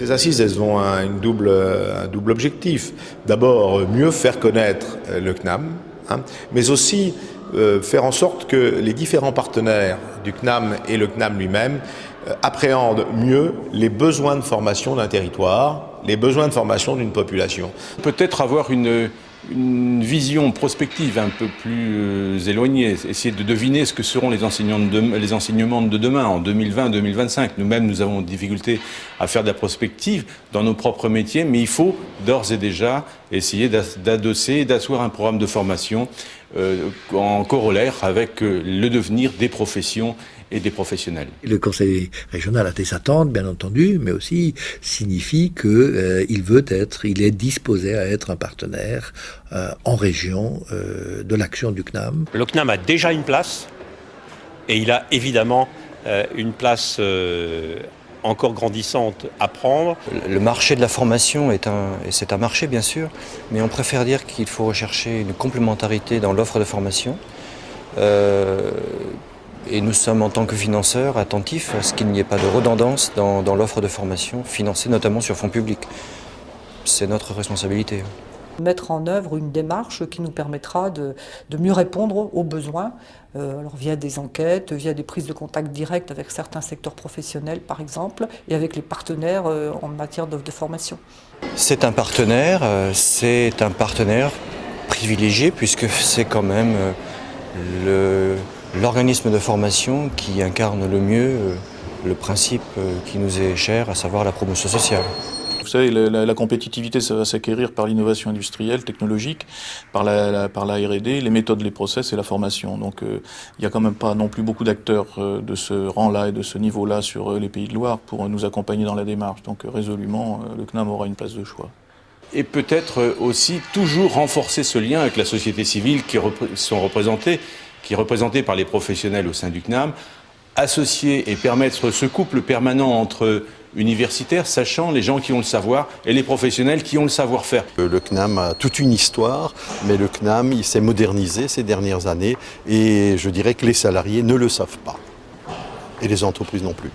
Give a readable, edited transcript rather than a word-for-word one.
Ces assises, elles ont un double objectif. D'abord, mieux faire connaître le CNAM, mais aussi faire en sorte que les différents partenaires du CNAM et le CNAM lui-même appréhendent mieux les besoins de formation d'un territoire, les besoins de formation d'une population. Peut-être avoir une vision prospective un peu plus éloignée, essayer de deviner ce que seront les enseignements de demain, en 2020-2025. Nous-mêmes, nous avons des difficultés à faire de la prospective dans nos propres métiers, mais il faut d'ores et déjà essayer d'adosser et d'asseoir un programme de formation en corollaire avec le devenir des professions et des professionnels. Le conseil régional a des attentes, bien entendu, mais aussi signifie qu'il est disposé à être un partenaire en région de l'action du CNAM. Le CNAM a déjà une place, et il a évidemment une place encore grandissante à prendre. Le marché de la formation c'est un marché bien sûr, mais on préfère dire qu'il faut rechercher une complémentarité dans l'offre de formation. Et nous sommes en tant que financeurs attentifs à ce qu'il n'y ait pas de redondance dans l'offre de formation financée notamment sur fonds publics. C'est notre responsabilité. Mettre en œuvre une démarche qui nous permettra de mieux répondre aux besoins, alors via des enquêtes, via des prises de contact directes avec certains secteurs professionnels par exemple, et avec les partenaires en matière d'offre de formation. C'est un partenaire privilégié puisque c'est quand même l'organisme de formation qui incarne le mieux le principe qui nous est cher, à savoir la promotion sociale. Vous savez, la compétitivité, ça va s'acquérir par l'innovation industrielle, technologique, par la R&D, les méthodes, les process et la formation. Donc il n'y a quand même pas non plus beaucoup d'acteurs de ce rang-là et de ce niveau-là sur les Pays de Loire pour nous accompagner dans la démarche. Donc résolument, le CNAM aura une place de choix. Et peut-être aussi toujours renforcer ce lien avec la société civile qui est représentée par les professionnels au sein du CNAM, associer et permettre ce couple permanent entre universitaires, sachant les gens qui ont le savoir et les professionnels qui ont le savoir-faire. Le CNAM a toute une histoire, mais le CNAM il s'est modernisé ces dernières années et je dirais que les salariés ne le savent pas. Et les entreprises non plus.